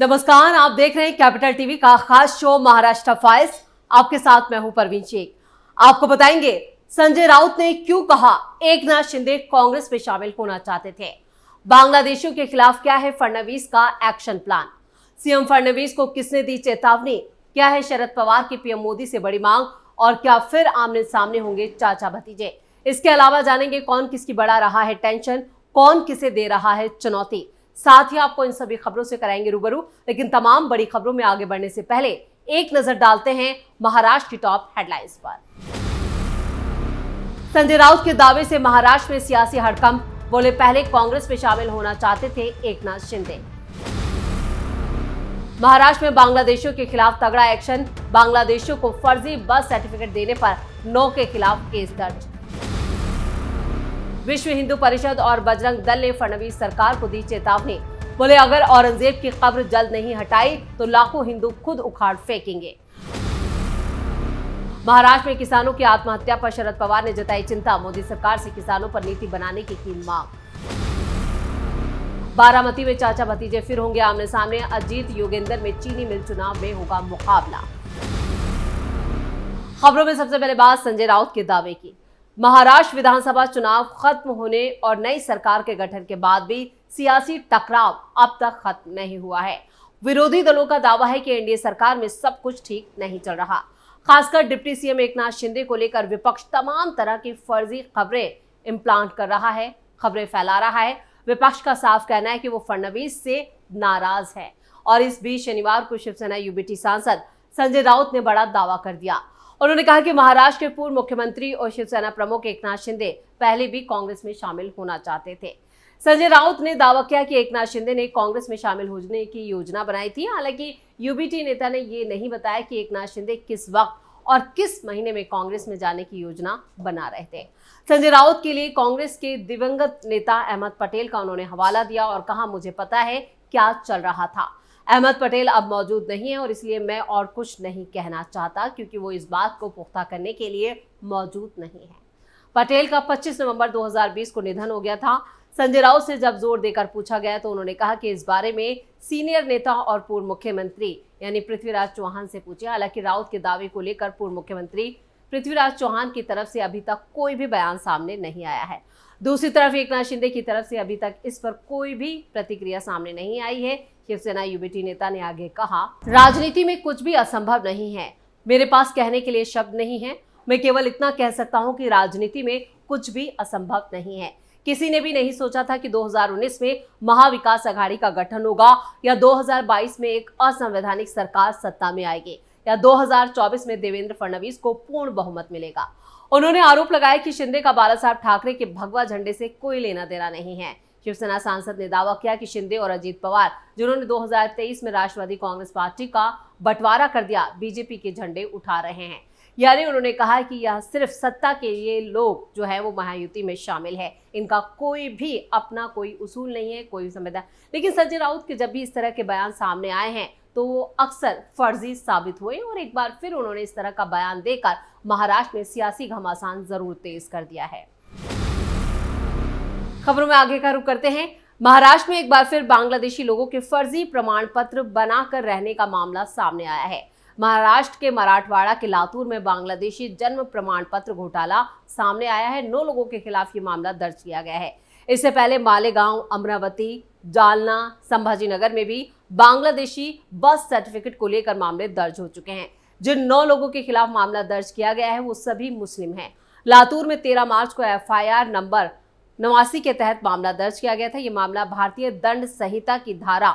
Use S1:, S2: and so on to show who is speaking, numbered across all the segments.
S1: नमस्कार, आप देख रहे हैं कैपिटल टीवी का खास शो महाराष्ट्र फाइल्स। आपके साथ मैं हूं परवीन शेख। आपको बताएंगे संजय राउत ने क्यों कहा एकनाथ शिंदे कांग्रेस में शामिल होना चाहते थे। बांग्लादेशियों के खिलाफ क्या है फडणवीस का एक्शन प्लान। सीएम फडणवीस को किसने दी चेतावनी। क्या है शरद पवार की पीएम मोदी से बड़ी मांग और क्या फिर आमने सामने होंगे चाचा भतीजे। इसके अलावा जानेंगे कौन किसकी बढ़ा रहा है टेंशन, कौन किसे दे रहा है चुनौती। साथ ही आपको इन सभी खबरों से कराएंगे रूबरू। लेकिन तमाम बड़ी खबरों में आगे बढ़ने से पहले एक नजर डालते हैं महाराष्ट्र की टॉप हेडलाइंस पर। संजय राउत के दावे से महाराष्ट्र में सियासी हड़कंप। बोले पहले कांग्रेस में शामिल होना चाहते थे एकनाथ शिंदे। महाराष्ट्र में बांग्लादेशियों के खिलाफ तगड़ा एक्शन। बांग्लादेशियों को फर्जी बर्थ सर्टिफिकेट देने पर 9 के खिलाफ केस दर्ज। विश्व हिंदू परिषद और बजरंग दल ने फडणवीस सरकार को दी चेतावनी। बोले अगर औरंगजेब की कब्र जल्द नहीं हटाई तो लाखों हिंदू खुद उखाड़ फेंकेंगे। महाराष्ट्र में किसानों की आत्महत्या पर शरद पवार ने जताई चिंता। मोदी सरकार से किसानों पर नीति बनाने की मांग। बारामती में चाचा भतीजे फिर होंगे आमने सामने। अजीत योगेंद्र में चीनी मिल चुनाव में होगा मुकाबला। खबरों में सबसे पहले बात संजय राउत के दावे की। महाराष्ट्र विधानसभा चुनाव खत्म होने और नई सरकार के गठन के बाद भी सियासी टकराव अब तक खत्म नहीं हुआ है। विरोधी दलों का दावा है कि एनडीए सरकार में सब कुछ ठीक नहीं चल रहा। खासकर डिप्टी सीएम एकनाथ शिंदे को लेकर विपक्ष तमाम तरह की फर्जी खबरें इम्प्लांट कर रहा है, खबरें फैला रहा है। विपक्ष का साफ कहना है कि वो फडणवीस से नाराज है। और इस बीच शनिवार को शिवसेना यूबीटी सांसद संजय राउत ने बड़ा दावा कर दिया। उन्होंने कहा कि महाराष्ट्र के पूर्व मुख्यमंत्री और शिवसेना प्रमुख एकनाथ शिंदे पहले भी कांग्रेस में शामिल होना चाहते थे। संजय राउत ने दावा किया कि एकनाथ शिंदे ने कांग्रेस में शामिल होने की योजना बनाई थी। हालांकि यूबीटी नेता ने ये नहीं बताया कि एकनाथ शिंदे किस वक्त और किस महीने में कांग्रेस में जाने की योजना बना रहे थे। संजय राउत के लिए कांग्रेस के दिवंगत नेता अहमद पटेल का उन्होंने हवाला दिया और कहा, मुझे पता है क्या चल रहा था। अहमद पटेल अब मौजूद नहीं है और इसलिए मैं और कुछ नहीं कहना चाहता क्योंकि वो इस बात को पुख्ता करने के लिए मौजूद नहीं है। पटेल का 25 नवंबर 2020 को निधन हो गया था। संजय राउत से जब जोर देकर पूछा गया तो उन्होंने कहा कि इस बारे में सीनियर नेता और पूर्व मुख्यमंत्री यानी पृथ्वीराज चौहान से पूछे। हालांकि राउत के दावे को लेकर पूर्व मुख्यमंत्री पृथ्वीराज चौहान की तरफ से अभी तक कोई भी बयान सामने नहीं आया है। दूसरी तरफ एकनाथ शिंदे की तरफ से अभी तक इस पर कोई भी प्रतिक्रिया सामने नहीं आई है। शिवसेना यूबीटी नेता ने आगे कहा, राजनीति में कुछ भी असंभव नहीं है। मेरे पास कहने के लिए शब्द नहीं है। मैं केवल इतना कह सकता हूं कि राजनीति में कुछ भी असंभव नहीं है। किसी ने भी नहीं सोचा था कि 2019 में महाविकास अघाड़ी का गठन होगा या 2022 में एक असंवैधानिक सरकार सत्ता में आएगी या 2024 में देवेंद्र फडणवीस को पूर्ण बहुमत मिलेगा। उन्होंने आरोप लगाया कि शिंदे का बाला साहब ठाकरे के भगवा झंडे से कोई लेना देना नहीं है। शिवसेना सांसद ने दावा किया कि शिंदे और अजीत पवार, जिन्होंने 2023 में राष्ट्रवादी कांग्रेस पार्टी का बंटवारा कर दिया, बीजेपी के झंडे उठा रहे हैं। यानी उन्होंने कहा कि यह सिर्फ सत्ता के लिए लोग जो है वो महायुति में शामिल है। इनका कोई भी अपना कोई उसूल नहीं है, कोई संविधान। लेकिन संजय राउत के जब भी इस तरह के बयान सामने आए हैं तो वो अक्सर फर्जी साबित हुए और एक बार फिर उन्होंने इस तरह का बयान देकर महाराष्ट्र में सियासी घमासान जरूर तेज कर दिया है। खबरों में आगे का रुख करते हैं। महाराष्ट्र में एक बार फिर बांग्लादेशी लोगों के फर्जी प्रमाण पत्र बनाकर रहने का मामला सामने आया है। महाराष्ट्र के मराठवाड़ा के लातूर में बांग्लादेशी जन्म प्रमाण पत्र घोटाला सामने आया है। 9 लोगों के खिलाफ ये मामला दर्ज किया गया है। इससे पहले मालेगांव, अमरावती, जालना, संभाजीनगर में भी बांग्लादेशी बर्थ सर्टिफिकेट को लेकर मामले दर्ज हो चुके हैं। जिन 9 लोगों के खिलाफ मामला दर्ज किया गया है वो सभी मुस्लिम हैं। लातूर में 13 मार्च को एफआईआर नंबर 89 के तहत मामला दर्ज किया गया था। ये मामला भारतीय दंड संहिता की धारा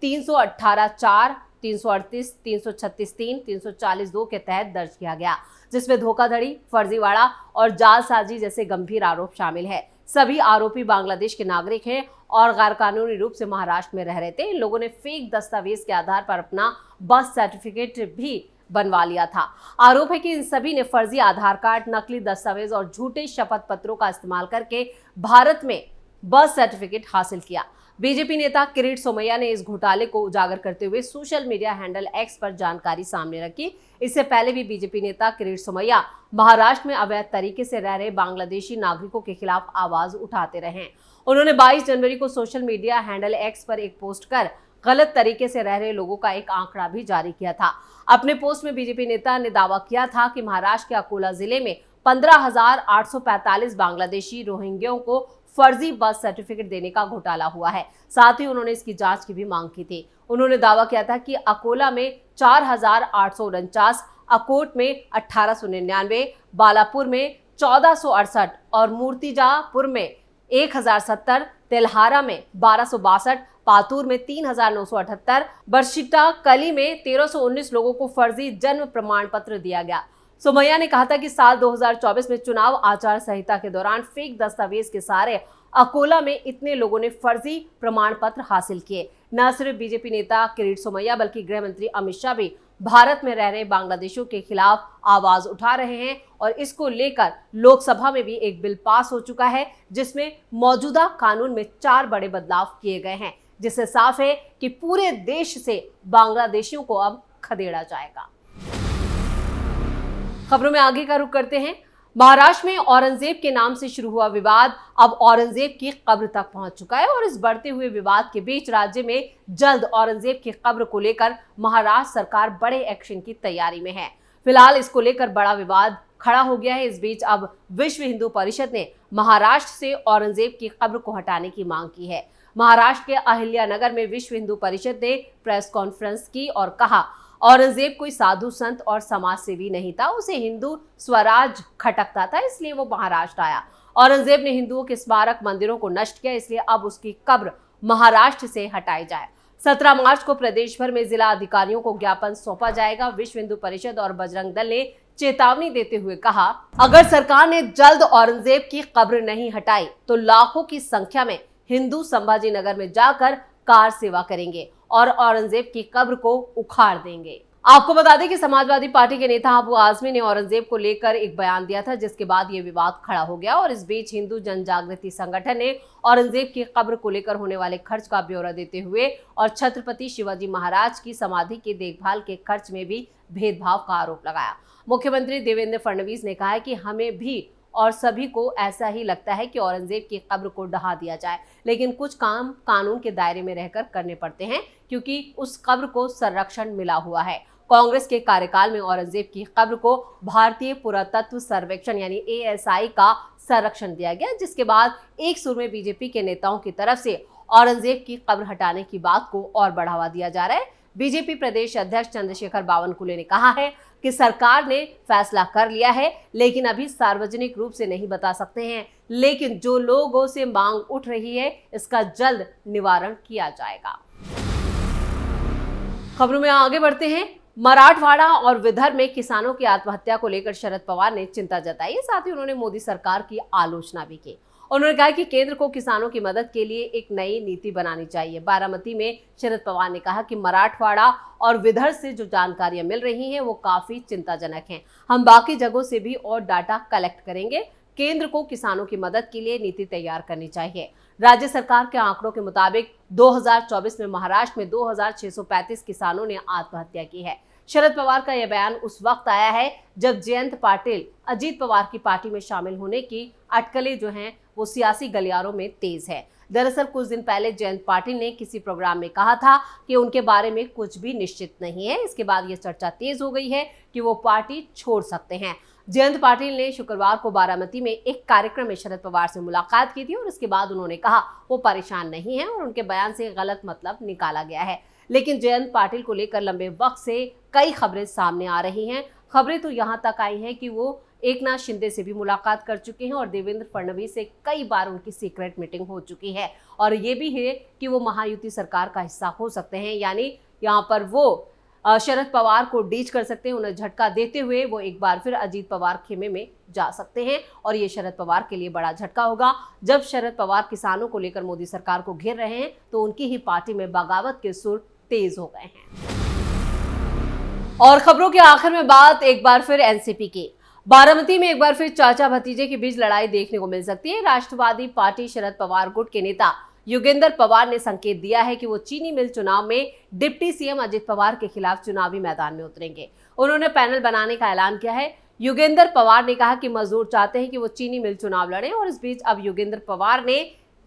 S1: 318(4), 338, 336(3), 340(2) के तहत दर्ज किया गया, जिसमें धोखाधड़ी, फर्जीवाड़ा और जालसाजी जैसे गंभीर आरोप शामिल है। सभी आरोपी बांग्लादेश के नागरिक हैं और गैरकानूनी रूप से महाराष्ट्र में रह रहे थे। इन लोगों ने फेक दस्तावेज के आधार पर अपना बर्थ सर्टिफिकेट भी बनवा लिया था। आरोप है कि इन सभी ने फर्जी आधार कार्ड, नकली दस्तावेज और झूठे शपथ पत्रों का इस्तेमाल करके भारत में बर्थ सर्टिफिकेट हासिल किया। बीजेपी नेता किरीट सोमैया ने इस घोटाले को उजागर करते हुए सोशल मीडिया हैंडल एक्स पर जानकारी सामने रखी। इससे पहले भी बीजेपी नेता किरीट सोमैया महाराष्ट्र में अवैध तरीके से रह रहे बांग्लादेशी नागरिकों के खिलाफ आवाज उठाते रहे। उन्होंने 22 जनवरी को सोशल मीडिया हैंडल एक्स पर एक पोस्ट कर गलत तरीके से रह रहे लोगों का एक आंकड़ा भी जारी किया था। अपने पोस्ट में बीजेपी नेता ने दावा किया था कि महाराष्ट्र के अकोला जिले में 15,845 बांग्लादेशी रोहिंग्यों को फर्जी बर्थ सर्टिफिकेट देने का घोटाला हुआ है। साथ ही उन्होंने इसकी जांच की भी मांग की थी। उन्होंने दावा किया था कि अकोला में 4,849, अकोट में 1,899, बालापुर में 1,468 और मूर्तिजापुर में 1,070, तेल्हारा में 1,262, पातूर में 3,978, बरशिटा कली में 1,319 लोगों को फर्जी जन्म प्रमाण पत्र दिया गया। सोमैया ने कहा था कि साल 2024 में चुनाव आचार संहिता के दौरान फेक दस्तावेज के सहारे अकोला में इतने लोगों ने फर्जी प्रमाण पत्र हासिल किए। न सिर्फ बीजेपी नेता किरीट सोमैया बल्कि गृह मंत्री अमित शाह भी भारत में रह रहे बांग्लादेशियों के खिलाफ आवाज उठा रहे हैं और इसको लेकर लोकसभा में भी एक बिल पास हो चुका है, जिसमें मौजूदा कानून में 4 बड़े बदलाव किए गए हैं, जिससे साफ है कि पूरे देश से बांग्लादेशियों को अब खदेड़ा जाएगा। खबरों में आगे का रुख करते हैं। महाराष्ट्र में औरंगजेब के नाम से शुरू हुआ विवाद अब औरंगजेब की कब्र तक पहुंच चुका है और इस बढ़ते हुए विवाद के बीच राज्य में जल्द औरंगजेब की कब्र को लेकर महाराष्ट्र सरकार बड़े एक्शन की तैयारी में है। फिलहाल इसको लेकर बड़ा विवाद खड़ा हो गया है। इस बीच अब विश्व हिंदू परिषद ने महाराष्ट्र से औरंगजेब की कब्र को हटाने की मांग की है। महाराष्ट्र के अहिल्यानगर में विश्व हिंदू परिषद ने प्रेस कॉन्फ्रेंस की और कहा, औरंगजेब कोई साधु संत और समाज सेवी नहीं था, उसे हिंदू स्वराज खटकता था, इसलिए वो महाराष्ट्र आया। औरंगजेब ने हिंदुओं के स्मारक मंदिरों को नष्ट किया, इसलिए अब उसकी कब्र महाराष्ट्र से हटाई जाए। 17 मार्च को प्रदेश भर में जिला अधिकारियों को ज्ञापन सौंपा जाएगा। विश्व हिंदू परिषद और बजरंग दल ने चेतावनी देते हुए कहा, अगर सरकार ने जल्द औरंगजेब की कब्र नहीं हटाई तो लाखों की संख्या में हिंदू संभाजीनगर में जाकर कार सेवा करेंगे और औरंगजेब की कब्र को उखाड़ देंगे। आपको बता दें कि समाजवादी पार्टी के नेता अबू आजमी ने औरंगजेब को लेकर एक बयान दिया था, जिसके बाद ये विवाद खड़ा हो गया और इस बीच हिंदू जन जागृति संगठन ने औरंगजेब की कब्र को लेकर होने वाले खर्च का ब्यौरा देते हुए और छत्रपति शिवाजी महाराज की समाधि के देखभाल के खर्च में भी भेदभाव का आरोप लगाया। मुख्यमंत्री देवेंद्र फडणवीस ने कहा है कि हमें भी और सभी को ऐसा ही लगता है कि औरंगजेब की कब्र को ढहा दिया जाए, लेकिन कुछ काम कानून के दायरे में रहकर करने पड़ते हैं क्योंकि उस कब्र को संरक्षण मिला हुआ है। कांग्रेस के कार्यकाल में औरंगजेब की कब्र को भारतीय पुरातत्व सर्वेक्षण यानी ASI का संरक्षण दिया गया, जिसके बाद एक सुर में बीजेपी के नेताओं की तरफ से औरंगजेब की कब्र हटाने की बात को और बढ़ावा दिया जा रहा है। बीजेपी प्रदेश अध्यक्ष चंद्रशेखर बावनकुले ने कहा है कि सरकार ने फैसला कर लिया है, लेकिन अभी सार्वजनिक रूप से नहीं बता सकते हैं, लेकिन जो लोगों से मांग उठ रही है इसका जल्द निवारण किया जाएगा। खबरों में आगे बढ़ते हैं। मराठवाड़ा और विदर्भ में किसानों की आत्महत्या को लेकर शरद पवार ने चिंता जताई, साथ ही उन्होंने मोदी सरकार की आलोचना भी की। उन्होंने कहा कि केंद्र को किसानों की मदद के लिए एक नई नीति बनानी चाहिए। बारामती में शरद पवार ने कहा कि मराठवाड़ा और विदर्भ से जो जानकारियां मिल रही हैं वो काफी चिंताजनक हैं। हम बाकी जगहों से भी और डाटा कलेक्ट करेंगे। केंद्र को किसानों की मदद के लिए नीति तैयार करनी चाहिए। राज्य सरकार के आंकड़ों के मुताबिक 2024 में महाराष्ट्र में 2,635 किसानों ने आत्महत्या की है। शरद पवार का यह बयान उस वक्त आया है जब जयंत पाटिल अजीत पवार की पार्टी में शामिल होने की अटकलें जो हैं वो सियासी गलियारों में तेज है। दरअसल कुछ दिन पहले जयंत पाटिल ने किसी प्रोग्राम में कहा था कि उनके बारे में कुछ भी निश्चित नहीं है। इसके बाद ये चर्चा तेज हो गई है कि वो पार्टी छोड़ सकते हैं। जयंत पाटिल ने शुक्रवार को बारामती में एक कार्यक्रम में शरद पवार से मुलाकात की थी और इसके बाद उन्होंने कहा वो परेशान नहीं है और उनके बयान से गलत मतलब निकाला गया है। लेकिन जयंत पाटिल को लेकर लंबे वक्त से कई खबरें सामने आ रही हैं। खबरें तो यहाँ तक आई हैं कि वो एकनाथ शिंदे से भी मुलाकात कर चुके हैं और देवेंद्र फडणवीस से कई बार उनकी सीक्रेट मीटिंग हो चुकी है और ये भी है कि वो महायुति सरकार का हिस्सा हो सकते हैं, यानी यहाँ पर वो शरद पवार को डीच कर सकते हैं। उन्हें झटका देते हुए वो एक बार फिर अजीत पवार खेमे में जा सकते हैं और ये शरद पवार के लिए बड़ा झटका होगा। जब शरद पवार किसानों को लेकर मोदी सरकार को घेर रहे हैं तो उनकी ही पार्टी में बगावत के सुर तेज हो गए हैं। और खबरों के आखिर में बात एक बार फिर एनसीपी की। बारामती में एक बार फिर चाचा भतीजे के बीच लड़ाई देखने को मिल सकती है। राष्ट्रवादी पार्टी शरद पवार गुट के नेता योगेंद्र पवार ने संकेत दिया है कि वो चीनी मिल चुनाव में डिप्टी सीएम अजित पवार के खिलाफ चुनावी मैदान में उतरेंगे। उन्होंने पैनल बनाने का ऐलान किया है। योगेंद्र पवार ने कहा कि मजदूर चाहते हैं कि वो चीनी मिल चुनाव लड़ें और इस बीच अब योगेंद्र पवार ने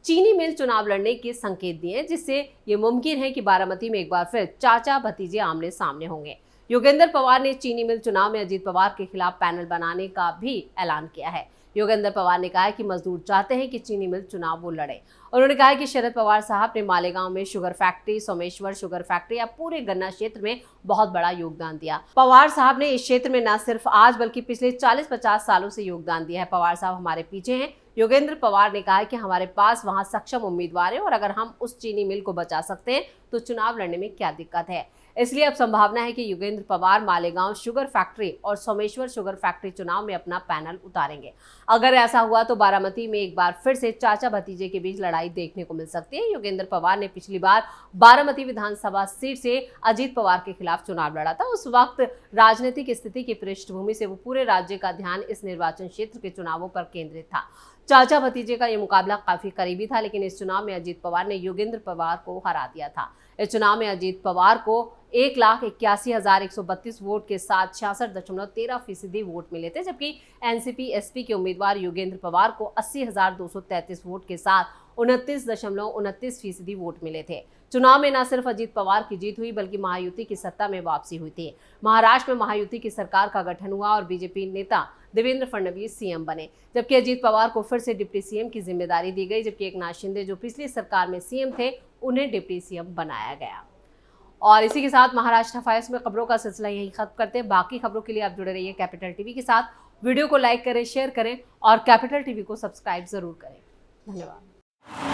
S1: चीनी मिल चुनाव लड़ने के संकेत दिए, जिससे ये मुमकिन है कि बारामती में एक बार फिर चाचा भतीजे आमने सामने होंगे। योगेंद्र पवार ने चीनी मिल चुनाव में अजीत पवार के खिलाफ पैनल बनाने का भी ऐलान किया है। योगेंद्र पवार ने कहा है कि मजदूर चाहते हैं कि चीनी मिल चुनाव वो लड़े। उन्होंने कहा है कि शरद पवार साहब ने मालेगांव में sugar factory, Someshwar sugar factory या पूरे गन्ना क्षेत्र में बहुत बड़ा योगदान दिया। पवार साहब ने इस क्षेत्र में न सिर्फ आज बल्कि पिछले 40-50 सालों से योगदान दिया है। पवार साहब हमारे पीछे हैं। योगेंद्र पवार ने कहा है कि हमारे पास वहां सक्षम उम्मीदवार हैं और अगर हम उस चीनी मिल को बचा सकते हैं तो चुनाव लड़ने में क्या दिक्कत है। इसलिए अब संभावना है कि योगेंद्र पवार मालेगांव शुगर फैक्ट्री और सोमेश्वर शुगर फैक्ट्री चुनाव में अपना पैनल उतारेंगे। अगर ऐसा हुआ तो बारामती में एक बार फिर से चाचा भतीजे के बीच लड़ाई देखने को मिल सकती है। योगेंद्र पवार ने पिछली बार बारामती विधानसभा सीट से अजीत पवार के खिलाफ चुनाव लड़ा था। उस वक्त राजनीतिक स्थिति की पृष्ठभूमि से वो पूरे राज्य का ध्यान इस निर्वाचन क्षेत्र के चुनावों पर केंद्रित था। चाचा भतीजे का ये मुकाबला काफी करीबी था, लेकिन इस चुनाव में अजीत पवार ने योगेंद्र पवार को हरा दिया था। इस चुनाव में अजीत पवार को 1,81,132 वोट के साथ 66.13% वोट मिले थे, जबकि एनसीपी एसपी के उम्मीदवार योगेंद्र पवार को 80,233 वोट के साथ 29.29% वोट मिले थे। चुनाव में न सिर्फ अजीत पवार की जीत हुई बल्कि महायुति की सत्ता में वापसी हुई थी। महाराष्ट्र में महायुति की सरकार का गठन हुआ और बीजेपी नेता देवेंद्र फडणवीस सीएम बने, जबकि अजीत पवार को फिर से डिप्टी सीएम की जिम्मेदारी दी गई, जबकि एकनाथ शिंदे जो पिछली सरकार में सीएम थे उन्हें डिप्टी सीएम बनाया गया। और इसी के साथ महाराष्ट्र फाइल्स में खबरों का सिलसिला यही खत्म करते हैं। बाकी खबरों के लिए आप जुड़े रहिए कैपिटल टीवी के साथ। वीडियो को लाइक करें, शेयर करें और कैपिटल टीवी को सब्सक्राइब जरूर करें। धन्यवाद।